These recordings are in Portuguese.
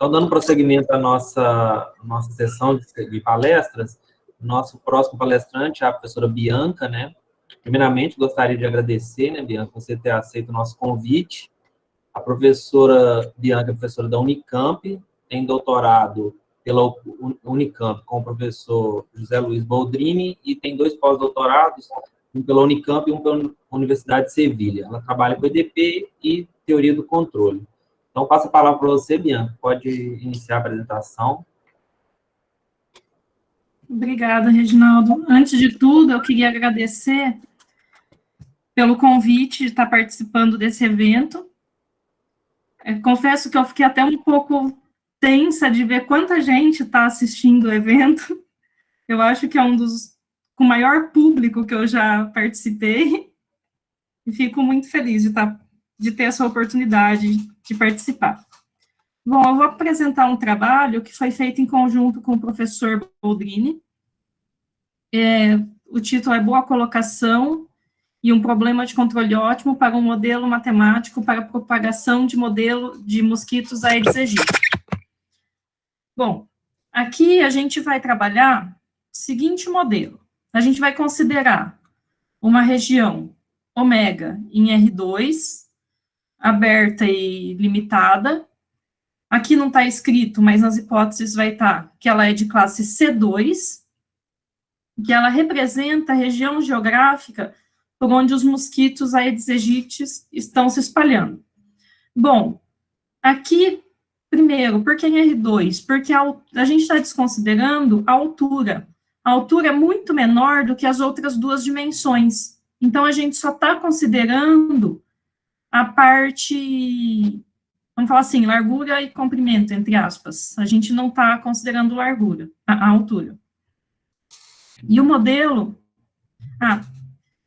Então, dando prosseguimento à nossa sessão de palestras, nosso próximo palestrante é a professora Bianca, né? Primeiramente, gostaria de agradecer, né, Bianca, você ter aceito o nosso convite. A professora Bianca é professora da Unicamp, tem doutorado pela Unicamp com o professor José Luiz Boldrini e tem 2 pós-doutorados, um pela Unicamp e um pela Universidade de Sevilha. Ela trabalha com EDP e teoria do controle. Então, passo a palavra para você, Bianca. Pode iniciar a apresentação. Obrigada, Reginaldo. Antes de tudo, eu queria agradecer pelo convite de estar participando desse evento. Confesso que eu fiquei até um pouco tensa de ver quanta gente está assistindo o evento. Eu acho que é um dos com maior público que eu já participei. E fico muito feliz de ter essa oportunidade de participar. Bom, eu vou apresentar um trabalho que foi feito em conjunto com o professor Boldrini. O título é Boa Colocação e um problema de controle ótimo para um modelo matemático para a propagação de modelo de mosquitos Aedes aegypti. Bom, aqui a gente vai trabalhar o seguinte modelo. A gente vai considerar uma região ômega em R2, aberta e limitada. Aqui não está escrito, mas nas hipóteses vai estar que ela é de classe C2, que ela representa a região geográfica por onde os mosquitos Aedes aegypti estão se espalhando. Bom, aqui, primeiro, por que em R2? Porque a gente está desconsiderando a altura. A altura é muito menor do que as outras 2 dimensões. Então, a gente só está considerando a parte, vamos falar assim, largura e comprimento, entre aspas. A gente não está considerando largura, a altura. E o modelo,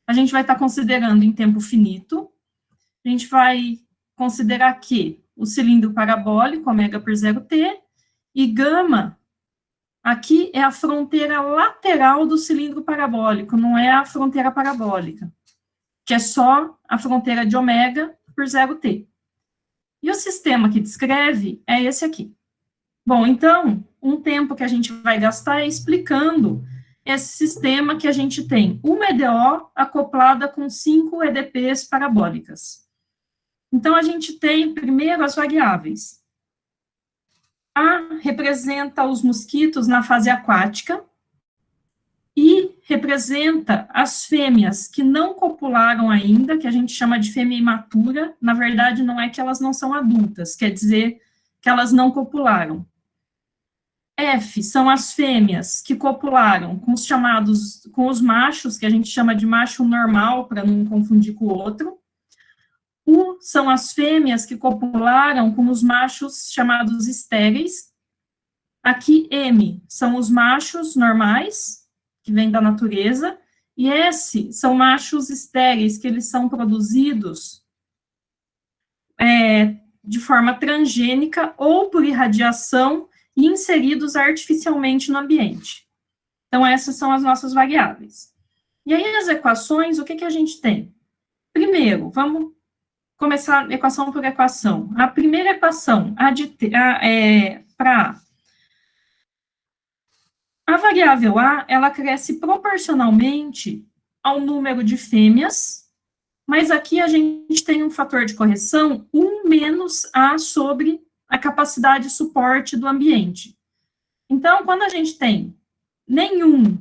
a gente vai estar considerando em tempo finito, a gente vai considerar que o cilindro parabólico, ômega por 0t, e gama, aqui é a fronteira lateral do cilindro parabólico, não é a fronteira parabólica, que é só a fronteira de ômega por 0t. E o sistema que descreve é esse aqui. Bom, então, um tempo que a gente vai gastar é explicando esse sistema que a gente tem uma EDO acoplada com 5 EDPs parabólicas. Então, a gente tem, primeiro, as variáveis. A representa os mosquitos na fase aquática e representa as fêmeas que não copularam ainda, que a gente chama de fêmea imatura. Na verdade, não é que elas não são adultas, quer dizer que elas não copularam. F são as fêmeas que copularam com os machos, que a gente chama de macho normal, para não confundir com o outro. U são as fêmeas que copularam com os machos chamados estéreis. Aqui, M são os machos normais, que vêm da natureza, e S são machos estéreis, que eles são produzidos de forma transgênica ou por irradiação e inseridos artificialmente no ambiente. Então, essas são as nossas variáveis. E aí, as equações, o que a gente tem? Primeiro, vamos começar equação por equação. A primeira equação, para a variável A, ela cresce proporcionalmente ao número de fêmeas, mas aqui a gente tem um fator de correção, 1 menos A sobre a capacidade de suporte do ambiente. Então, quando a gente tem nenhum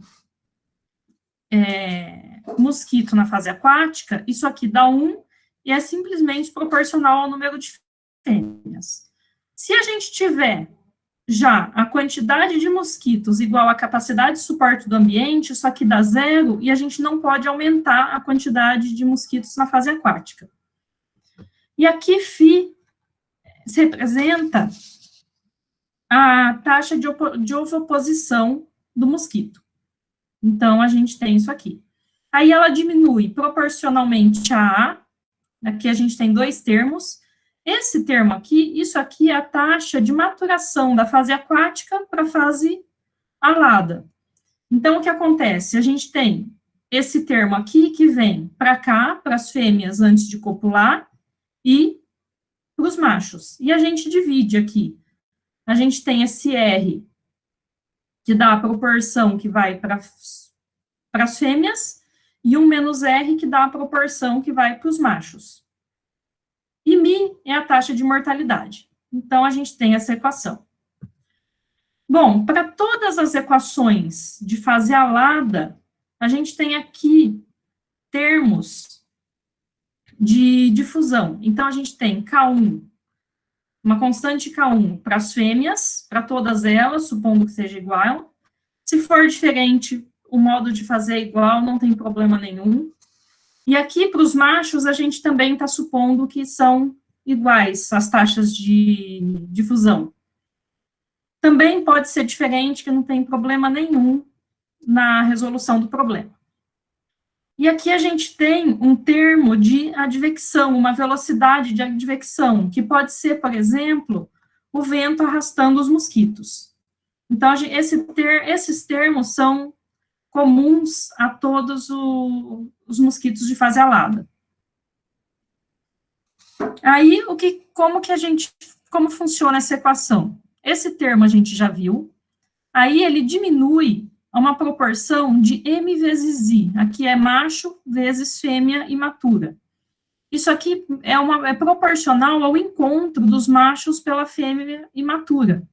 mosquito na fase aquática, isso aqui dá 1 e é simplesmente proporcional ao número de fêmeas. Se a gente tiver já a quantidade de mosquitos igual à capacidade de suporte do ambiente, isso aqui dá 0 e a gente não pode aumentar a quantidade de mosquitos na fase aquática. E aqui, φ representa a taxa de ovoposição do mosquito. Então, a gente tem isso aqui. Aí, ela diminui proporcionalmente a A. Aqui a gente tem 2 termos. Esse termo aqui, isso aqui é a taxa de maturação da fase aquática para a fase alada. Então, o que acontece? A gente tem esse termo aqui que vem para cá, para as fêmeas antes de copular, e para os machos. E a gente divide aqui a gente tem esse R, que dá a proporção que vai para as fêmeas, e um menos R, que dá a proporção que vai para os machos. E Mi é a taxa de mortalidade. Então, a gente tem essa equação. Bom, para todas as equações de fase alada, a gente tem aqui termos de difusão. Então, a gente tem K1, uma constante K1 para as fêmeas, para todas elas, supondo que seja igual. Se for diferente, o modo de fazer é igual, não tem problema nenhum. E aqui, para os machos, a gente também está supondo que são iguais as taxas de difusão. Também pode ser diferente, que não tem problema nenhum na resolução do problema. E aqui a gente tem um termo de advecção, uma velocidade de advecção, que pode ser, por exemplo, o vento arrastando os mosquitos. Então, esses termos são comuns a todos os mosquitos de fase alada. Aí, como funciona essa equação? Esse termo a gente já viu. Aí ele diminui a uma proporção de M vezes I. Aqui é macho vezes fêmea imatura. Isso aqui é proporcional ao encontro dos machos pela fêmea imatura.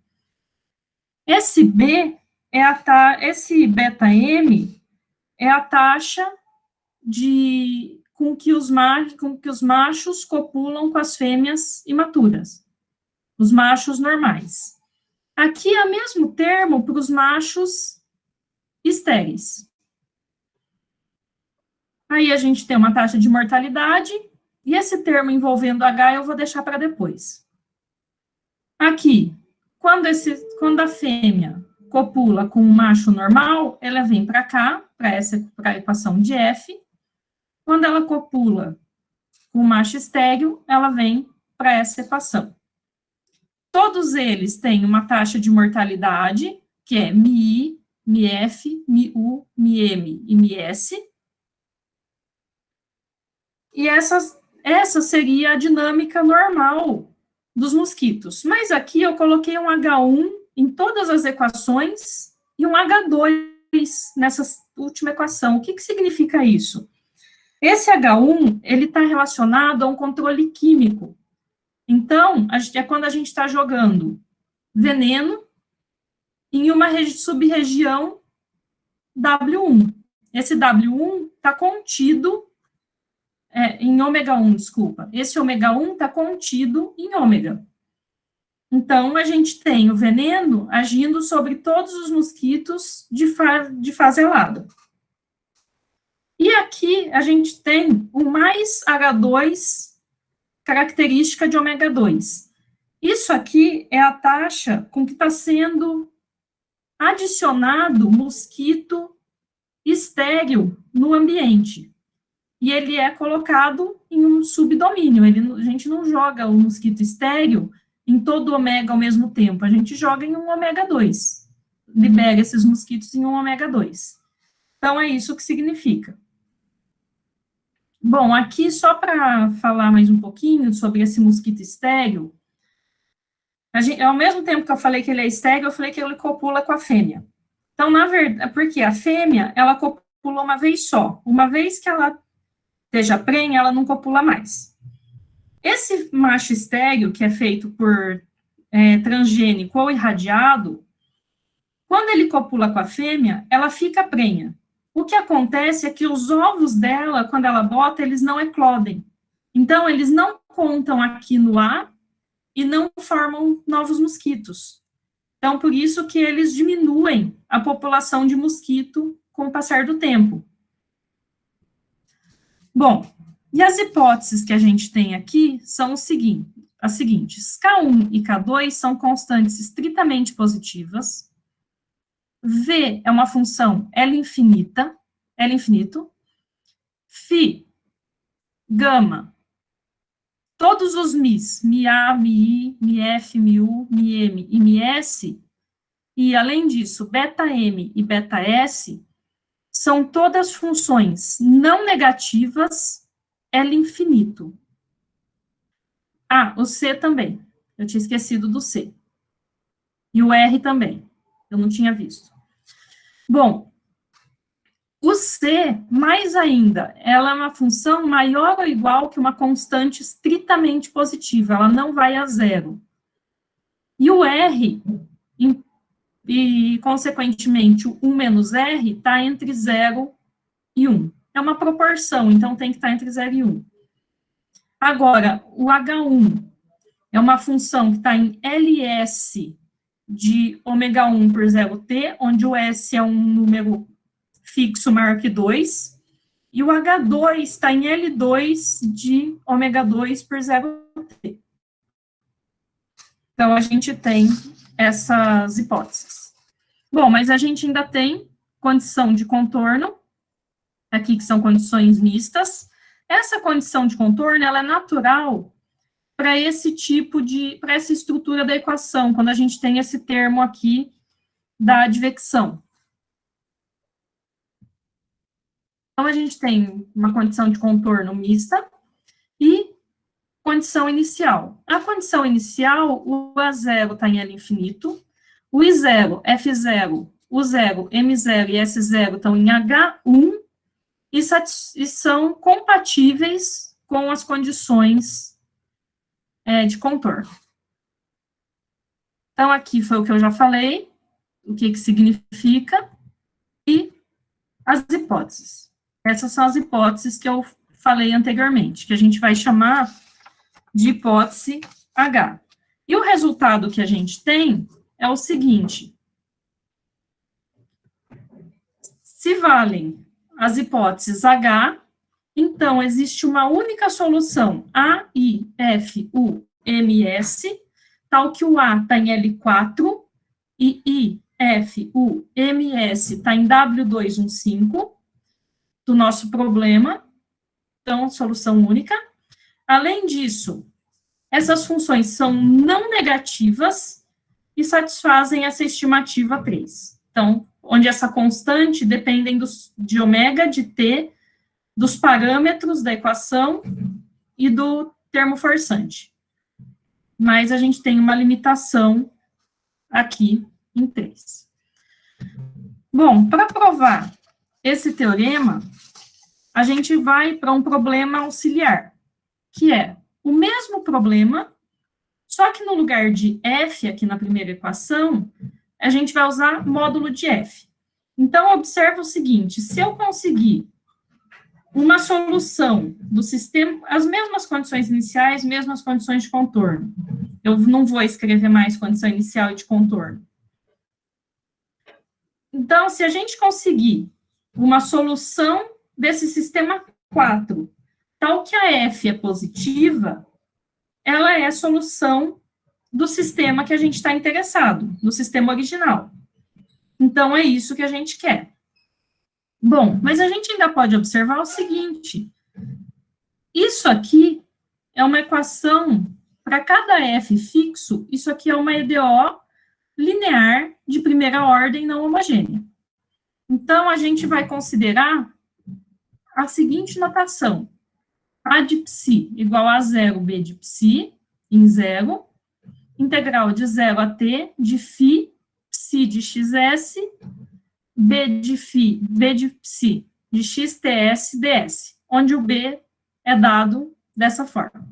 Esse B esse beta M é a taxa com que os machos copulam com as fêmeas imaturas, os machos normais. Aqui é o mesmo termo para os machos estéreis. Aí a gente tem uma taxa de mortalidade, e esse termo envolvendo H eu vou deixar para depois. Aqui, quando a fêmea copula com o macho normal, ela vem para cá, para a equação de F. Quando ela copula com o macho estéril, ela vem para essa equação. Todos eles têm uma taxa de mortalidade, que é MI, MF, MU, MM e MS. E essa seria a dinâmica normal dos mosquitos. Mas aqui eu coloquei um H1 em todas as equações e um H2 nessa última equação. O que significa isso? Esse H1, ele está relacionado a um controle químico. Então, é quando a gente está jogando veneno em uma sub-região W1. Esse W1 está contido em ômega 1, desculpa. Esse ômega 1 está contido em ômega. Então, a gente tem o veneno agindo sobre todos os mosquitos de fase alada. E aqui a gente tem o mais H2 característica de ômega 2. Isso aqui é a taxa com que está sendo adicionado mosquito estéril no ambiente. E ele é colocado em um subdomínio. A gente não joga o mosquito estéril em todo o ômega ao mesmo tempo. A gente joga em um ômega 2. Libera esses mosquitos em um ômega 2. Então, é isso que significa. Bom, aqui só para falar mais um pouquinho sobre esse mosquito estéril, ao mesmo tempo que eu falei que ele é estéril, eu falei que ele copula com a fêmea. Então, na verdade, porque a fêmea, ela copula uma vez só. Uma vez que ela esteja prenha, ela não copula mais. Esse macho estéril, que é feito por transgênico ou irradiado, quando ele copula com a fêmea, ela fica prenha. O que acontece é que os ovos dela, quando ela bota, eles não eclodem. Então, eles não contam aqui no A e não formam novos mosquitos. Então, por isso que eles diminuem a população de mosquito com o passar do tempo. Bom, e as hipóteses que a gente tem aqui são as seguintes. K1 e K2 são constantes estritamente positivas. V é uma função L infinito. Φ, gama, todos os Mi's, MiA, MiI, MiF, MiU, MiM e MiS, e além disso, beta M e beta S, são todas funções não negativas L infinito. Ah, o C também, eu tinha esquecido do C. E o R também. Eu não tinha visto. Bom, o C, mais ainda, ela é uma função maior ou igual que uma constante estritamente positiva. Ela não vai a zero. E o R, consequentemente, o 1 menos R está entre 0 e 1. É uma proporção, então tem que estar entre 0 e 1. Agora, o H1 é uma função que está em LS de ômega 1 por 0t, onde o S é um número fixo maior que 2, e o H2 está em L2 de ômega 2 por 0t. Então, a gente tem essas hipóteses. Bom, mas a gente ainda tem condição de contorno, aqui que são condições mistas. Essa condição de contorno, ela é natural para esse tipo de, para essa estrutura da equação, quando a gente tem esse termo aqui da advecção. Então, a gente tem uma condição de contorno mista e condição inicial. A condição inicial, o A0 está em L infinito, o I0, F0, U0, M0 e S0 estão em H1 e são compatíveis com as condições de contorno. Então, aqui foi o que eu já falei, o que significa, e as hipóteses. Essas são as hipóteses que eu falei anteriormente, que a gente vai chamar de hipótese H. E o resultado que a gente tem é o seguinte: se valem as hipóteses H, então existe uma única solução A, I, F, U, M, S, tal que o A está em L4, e I, F, U, M, S está em W215, do nosso problema, então, solução única. Além disso, essas funções são não negativas e satisfazem essa estimativa 3. Então, onde essa constante dependem de ômega, de t, dos parâmetros da equação e do termo forçante. Mas a gente tem uma limitação aqui em 3. Bom, para provar esse teorema, a gente vai para um problema auxiliar, que é o mesmo problema, só que no lugar de f, aqui na primeira equação, a gente vai usar módulo de f. Então, observa o seguinte: se eu conseguir uma solução do sistema, as mesmas condições iniciais, mesmas condições de contorno, eu não vou escrever mais condição inicial e de contorno. Então, se a gente conseguir uma solução desse sistema 4, tal que a F é positiva, ela é a solução do sistema que a gente está interessado, do sistema original. Então, é isso que a gente quer. Bom, mas a gente ainda pode observar o seguinte: isso aqui é uma equação, para cada F fixo, isso aqui é uma EDO linear de primeira ordem não homogênea. Então, a gente vai considerar a seguinte notação: A de psi igual a 0, B de psi, em 0, integral de 0 a t, de φ, psi de xs, B de φ, B de psi, de xts, ds, onde o B é dado dessa forma.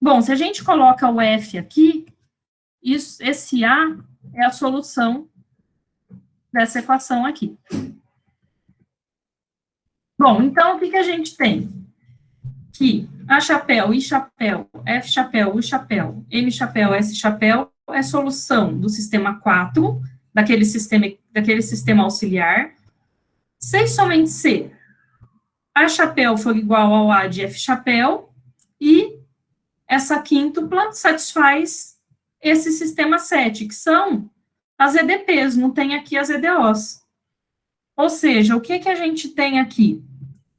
Bom, se a gente coloca o F aqui, esse A é a solução dessa equação aqui. Bom, então, o que a gente tem? Que A chapéu, I chapéu, F chapéu, U chapéu, M chapéu, S chapéu é solução do sistema 4, daquele sistema auxiliar, se e somente se A chapéu for igual ao A de F chapéu, e essa quíntupla satisfaz esse sistema 7, que são as EDPs, não tem aqui as EDOs. Ou seja, o que a gente tem aqui?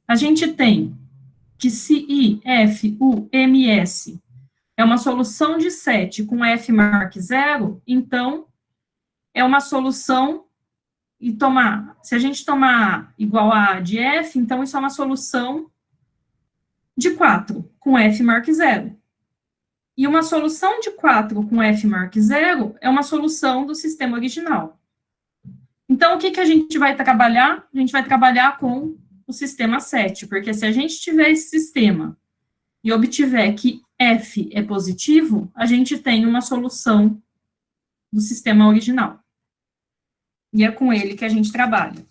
A gente tem que se I, F, U, M, S é uma solução de 7 com F maior que 0, então é uma solução, se a gente tomar igual a A de F, então isso é uma solução de 4 com F maior que 0. E uma solução de 4 com F maior que 0 é uma solução do sistema original. Então, o que, que a gente vai trabalhar? A gente vai trabalhar com o sistema 7, porque se a gente tiver esse sistema e obtiver que F é positivo, a gente tem uma solução do sistema original. E é com ele que a gente trabalha.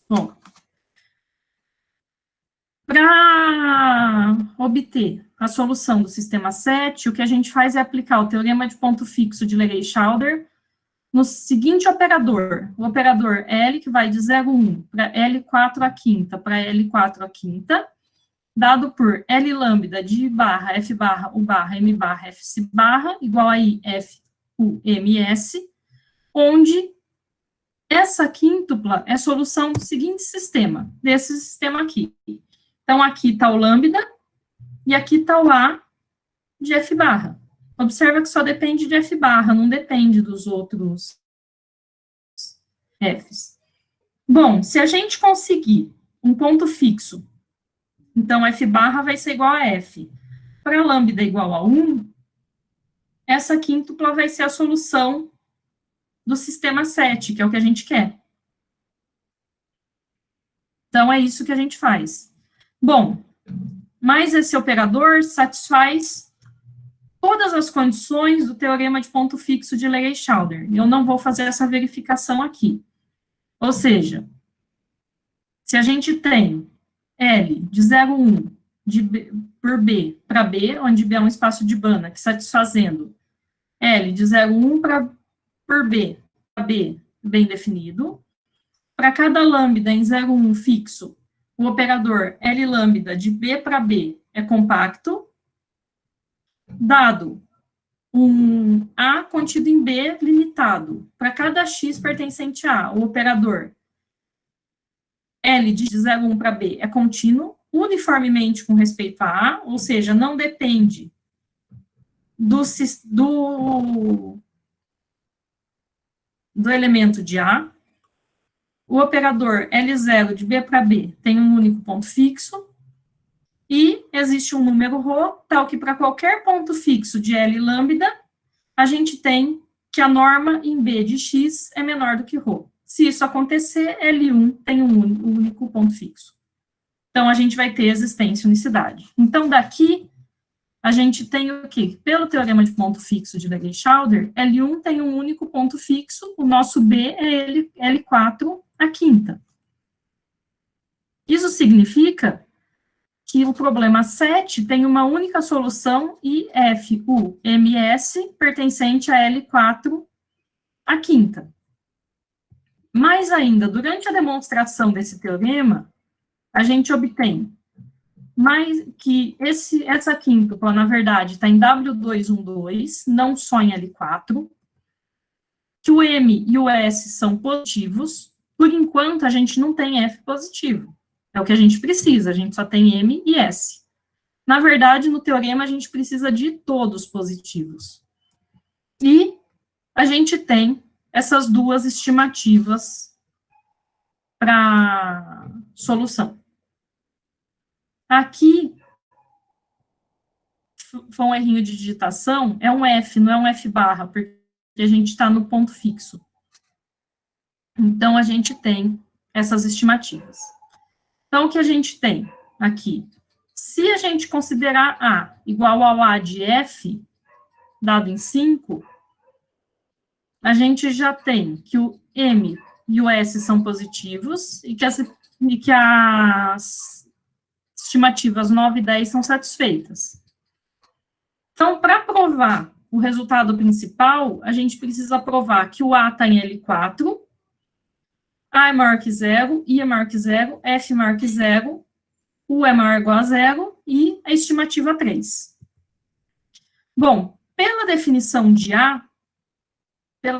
Bom, para obter a solução do sistema 7, o que a gente faz é aplicar o teorema de ponto fixo de Legay-Chalder no seguinte operador. O operador L, que vai de 0,1 para L4 à quinta para L4 à quinta, dado por L lambda de barra, F barra, U barra, M barra, FC barra, igual a I, F, U, M, S, onde essa quíntupla é solução do seguinte sistema, desse sistema aqui. Então, aqui está o lambda, e aqui está o A de F barra. Observa que só depende de F barra, não depende dos outros Fs. Bom, se a gente conseguir um ponto fixo, então F barra vai ser igual a F. Para lambda igual a 1, essa quíntupla vai ser a solução do sistema 7, que é o que a gente quer. Então, é isso que a gente faz. Bom, mas esse operador satisfaz todas as condições do teorema de ponto fixo de Legay-Chalder. Eu não vou fazer essa verificação aqui. Ou seja, se a gente tem L de 0,1 por B para B, onde B é um espaço de Banach, satisfazendo L de 0,1 por B para B bem definido, para cada lambda em 0,1 fixo, o operador L lambda de B para B é compacto, dado um A contido em B limitado. Para cada X pertencente a o operador L de 0,1 para B é contínuo, uniformemente com respeito a A, ou seja, não depende do elemento de A. O operador L0 de B para B tem um único ponto fixo, e existe um número ρ, tal que para qualquer ponto fixo de L lambda, a gente tem que a norma em B de x é menor do que ρ. Se isso acontecer, L1 tem um único ponto fixo. Então, a gente vai ter existência e unicidade. Então, daqui, a gente tem o quê? Pelo teorema de ponto fixo de Legay-Chalder, L1 tem um único ponto fixo, o nosso B é L4 à quinta. Isso significa que o problema 7 tem uma única solução IF, U, MS, pertencente a L4 à quinta. Mais ainda, durante a demonstração desse teorema, a gente obtém mais que essa quíntupla, na verdade, está em W212, não só em L4, que o M e o S são positivos, por enquanto a gente não tem F positivo. É o que a gente precisa, a gente só tem M e S. Na verdade, no teorema, a gente precisa de todos positivos. E a gente tem essas duas estimativas para solução. Aqui, foi um errinho de digitação, é um F, não é um F barra, porque a gente está no ponto fixo. Então, a gente tem essas estimativas. Então, o que a gente tem aqui? Se a gente considerar A igual ao A de F, dado em 5, a gente já tem que o M e o S são positivos e que as estimativas 9 e 10 são satisfeitas. Então, para provar o resultado principal, a gente precisa provar que o A está em L4, A é maior que 0, I é maior que 0, F é maior que 0, U é maior ou igual a 0 e a estimativa 3. Bom, pela definição de A,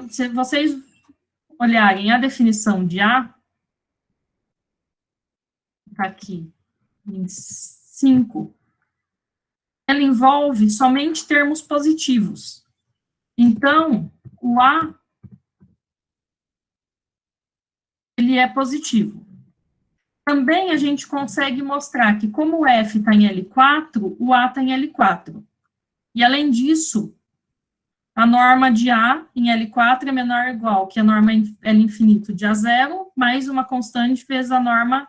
se vocês olharem a definição de A, aqui em 5, ela envolve somente termos positivos. Então, o A, ele é positivo. Também a gente consegue mostrar que, como o F está em L4, o A está em L4. E, além disso, a norma de A em L4 é menor ou igual que a norma L infinito de A0, mais uma constante vezes a norma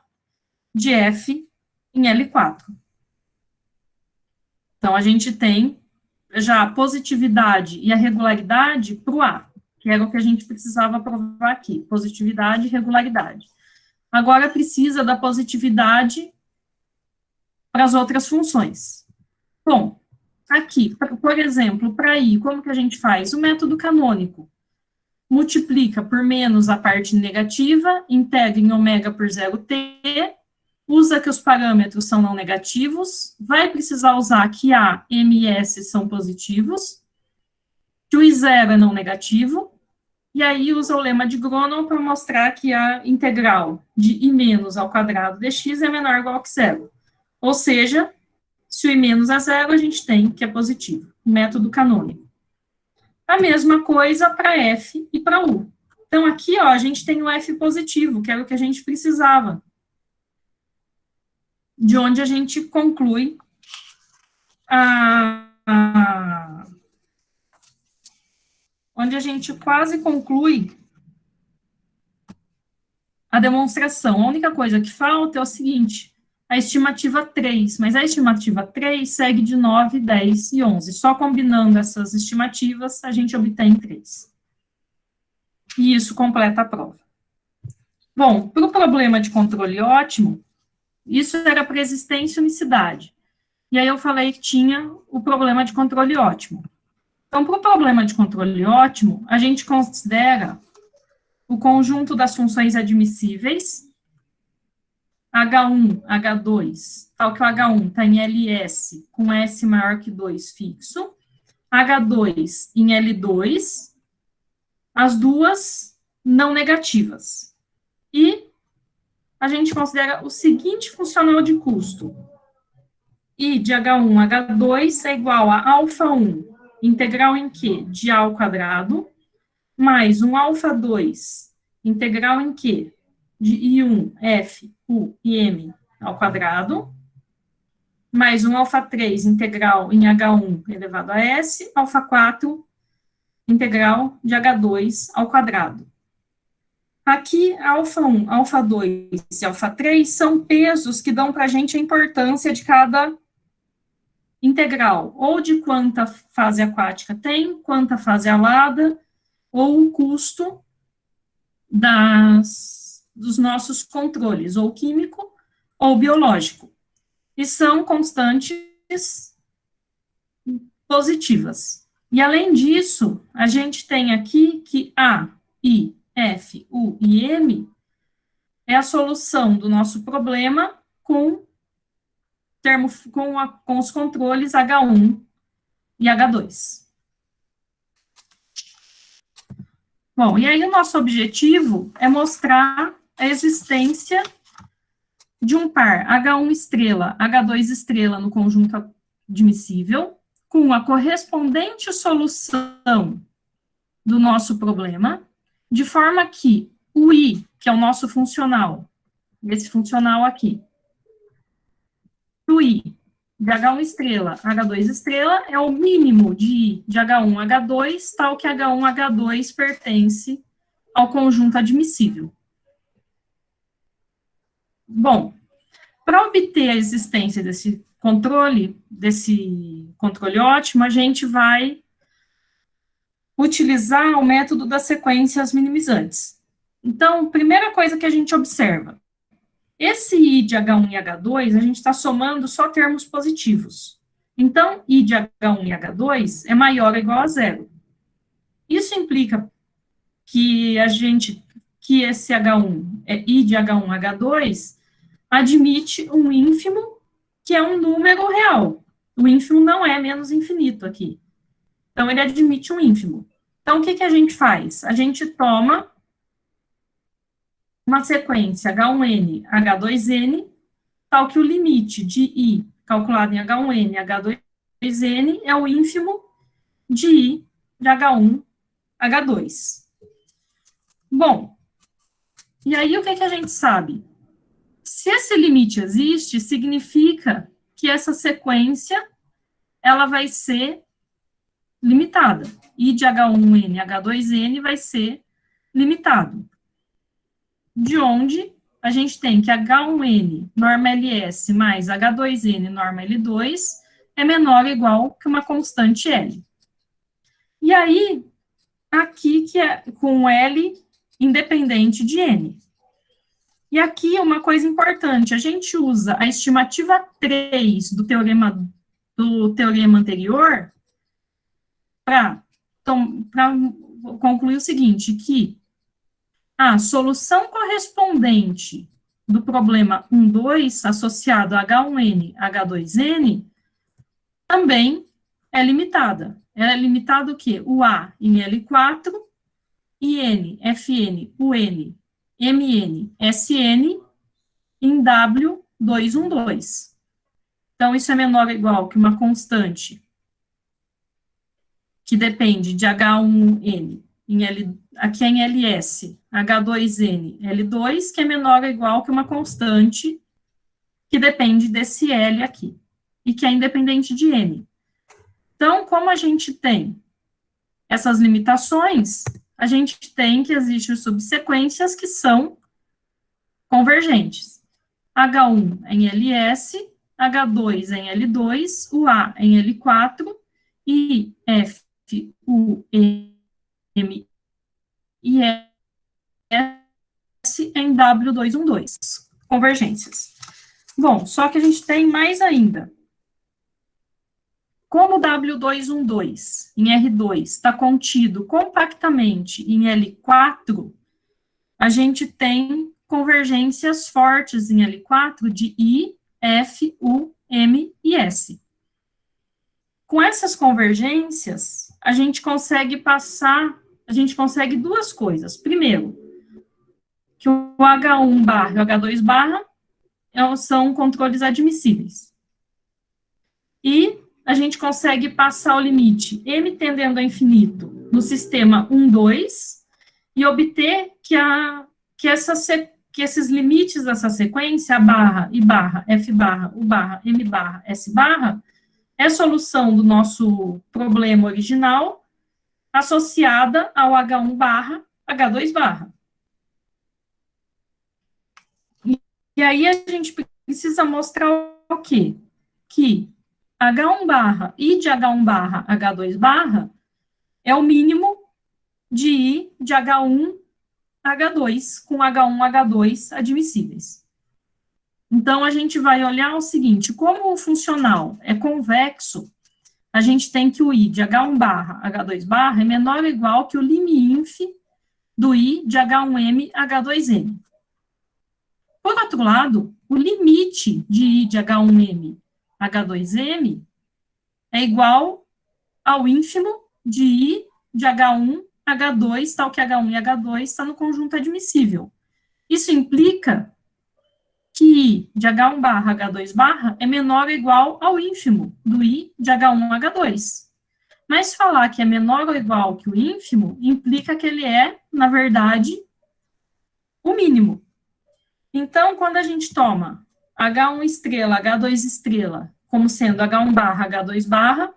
de F em L4. Então, a gente tem já a positividade e a regularidade para o A, que era o que a gente precisava provar aqui, positividade e regularidade. Agora, precisa da positividade para as outras funções. Bom, aqui, por exemplo, para I, como que a gente faz? O método canônico. Multiplica por menos a parte negativa, integra em ômega por 0t, usa que os parâmetros são não negativos, vai precisar usar que A, M e S são positivos, que o I0 é não negativo, e aí usa o lema de Gronow para mostrar que a integral de I menos ao quadrado de x é menor ou igual que zero. Ou seja, se o I menos é zero, a gente tem que é positivo, método canônico. A mesma coisa para F e para U. Então, aqui, ó, a gente tem o F positivo, que era o que a gente precisava. De onde a gente conclui onde a gente quase conclui a demonstração. A única coisa que falta é o seguinte, a estimativa 3, mas a estimativa 3 segue de 9, 10 e 11. Só combinando essas estimativas, a gente obtém 3. E isso completa a prova. Bom, para o problema de controle ótimo, isso era para existência e unicidade. E aí eu falei que tinha o problema de controle ótimo. Então, para o problema de controle ótimo, a gente considera o conjunto das funções admissíveis, H1, H2, tal que o H1 está em LS, com S maior que 2 fixo, H2 em L2, as duas não negativas. E a gente considera o seguinte funcional de custo. I de H1, H2 é igual a alfa 1, integral em Q de A ao quadrado, mais um alfa 2, integral em Q de I1, F, U e M ao quadrado, mais um alfa 3, integral em H1 elevado a S, alfa 4, integral de H2 ao quadrado. Aqui, alfa 1, alfa 2 e alfa 3 são pesos que dão para a gente a importância de cada integral, ou de quanta fase aquática tem, quanta fase alada, ou o custo dos nossos controles, ou químico, ou biológico. E são constantes positivas. E, além disso, a gente tem aqui que A, I, F, U e M é a solução do nosso problema com os controles H1 e H2. Bom, e aí o nosso objetivo é mostrar a existência de um par H1 estrela, H2 estrela no conjunto admissível, com a correspondente solução do nosso problema, de forma que o I, que é o nosso funcional, esse funcional aqui, o I de H1 estrela, H2 estrela, é o mínimo de I de H1, H2, tal que H1, H2 pertence ao conjunto admissível. Bom, para obter a existência desse controle ótimo, a gente vai utilizar o método das sequências minimizantes. Então, primeira coisa que a gente observa, esse I de H1 e H2, a gente está somando só termos positivos. Então, I de H1 e H2 é maior ou igual a zero. Isso implica que esse H1, I de H1, H2, admite um ínfimo, que é um número real. O ínfimo não é menos infinito aqui. Então, ele admite um ínfimo. Então, o que a gente faz? A gente toma uma sequência H1N, H2N, tal que o limite de I, calculado em H1N, H2N, é o ínfimo de I de H1, H2. Bom, e aí o que a gente sabe? Se esse limite existe, significa que essa sequência ela vai ser limitada. I de H1N, H2N vai ser limitado. De onde a gente tem que H1N, norma LS, mais H2N, norma L2, é menor ou igual que uma constante L. E aí, aqui que é com L independente de N. E aqui uma coisa importante, a gente usa a estimativa 3 do teorema anterior para concluir o seguinte, que a solução correspondente do problema 1, 2, associado a H1N, H2N, também é limitada. Ela é limitada o quê? O A em L4, IN, FN, UN, MN, SN, em W212. Então, isso é menor ou igual que uma constante que depende de H1N, aqui é em LS, H2N, L2, que é menor ou igual que uma constante que depende desse L aqui, e que é independente de N. Então, como a gente tem essas limitações, a gente tem que existem subsequências que são convergentes. H1 em LS, H2 em L2, o A em L4, e F, U, M e S em W212. Convergências. Bom, só que a gente tem mais ainda. Como o W212 em R2 está contido compactamente em L4, a gente tem convergências fortes em L4 de I, F, U, M e S. Com essas convergências, a gente consegue duas coisas. Primeiro, que o H1 barra e o H2 barra são controles admissíveis. E a gente consegue passar o limite M tendendo a infinito no sistema 1, 2 e obter que esses limites dessa sequência, a barra, I barra, F barra, U barra, M barra, S barra, é solução do nosso problema original associada ao H1 barra, H2 barra. E aí a gente precisa mostrar o quê? Que H1 barra, I de H1 barra, H2 barra, é o mínimo de I de H1, H2, com H1, H2 admissíveis. Então, a gente vai olhar o seguinte, como o funcional é convexo, a gente tem que o I de H1 barra, H2 barra, é menor ou igual que o lim-inf do I de H1M, H2M. Por outro lado, o limite de I de H1M, H2M é igual ao ínfimo de I de H1, H2, tal que H1 e H2 está no conjunto admissível. Isso implica que I de H1 barra, H2 barra é menor ou igual ao ínfimo do I de H1, H2. Mas falar que é menor ou igual que o ínfimo implica que ele é, na verdade, o mínimo. Então, quando a gente toma H1 estrela, H2 estrela, como sendo H1 barra, H2 barra,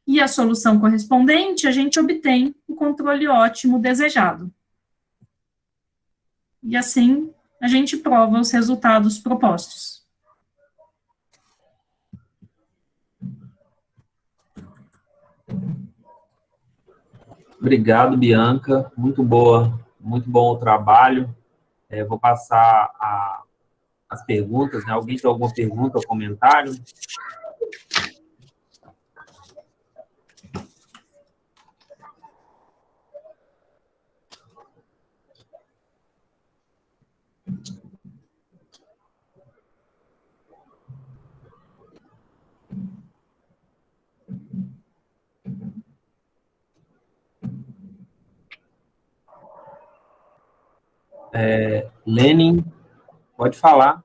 e a solução correspondente, a gente obtém o controle ótimo desejado. E assim, a gente prova os resultados propostos. Obrigado, Bianca. Muito muito bom o trabalho. Vou passar as perguntas, né? Alguém tem alguma pergunta ou comentário? Lenin, pode falar.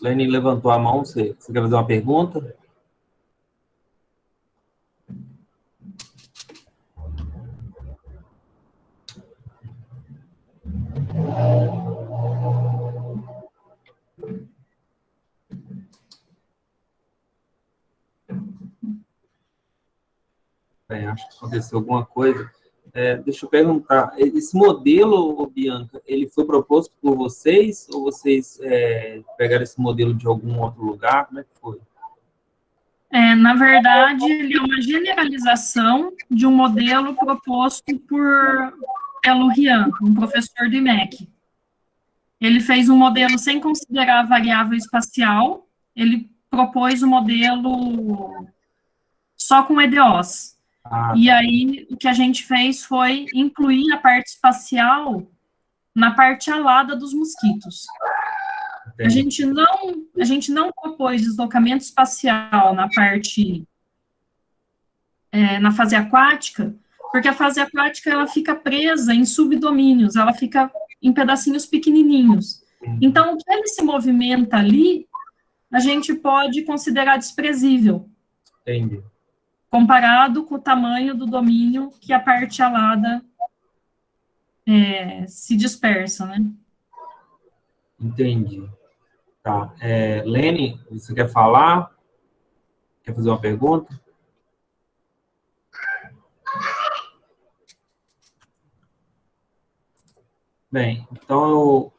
Lene levantou a mão, você quer fazer uma pergunta? Bem, acho que aconteceu alguma coisa. Deixa eu perguntar, esse modelo, Bianca, ele foi proposto por vocês ou vocês pegaram esse modelo de algum outro lugar? Como é que foi? Na verdade, ele é uma generalização de um modelo proposto pelo Rian, um professor do IMEC. Ele fez um modelo sem considerar a variável espacial, ele propôs um modelo só com EDOs. E aí, o que a gente fez foi incluir a parte espacial na parte alada dos mosquitos. A gente não propôs deslocamento espacial na parte, na fase aquática, porque a fase aquática, ela fica presa em subdomínios, ela fica em pedacinhos pequenininhos. Então, o que ele se movimenta ali, a gente pode considerar desprezível. Entendi. Comparado com o tamanho do domínio que a parte alada se dispersa, né? Entendi. Tá. Lene, você quer falar? Quer fazer uma pergunta? Bem, então eu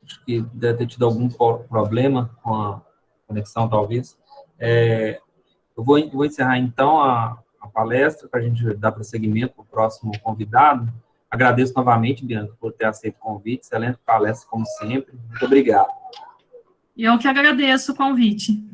acho que deve ter tido algum problema com a conexão, talvez. Eu vou encerrar, então, a palestra, para a gente dar prosseguimento para o próximo convidado. Agradeço novamente, Bianca, por ter aceito o convite. Excelente palestra, como sempre. Muito obrigado. Eu que agradeço o convite.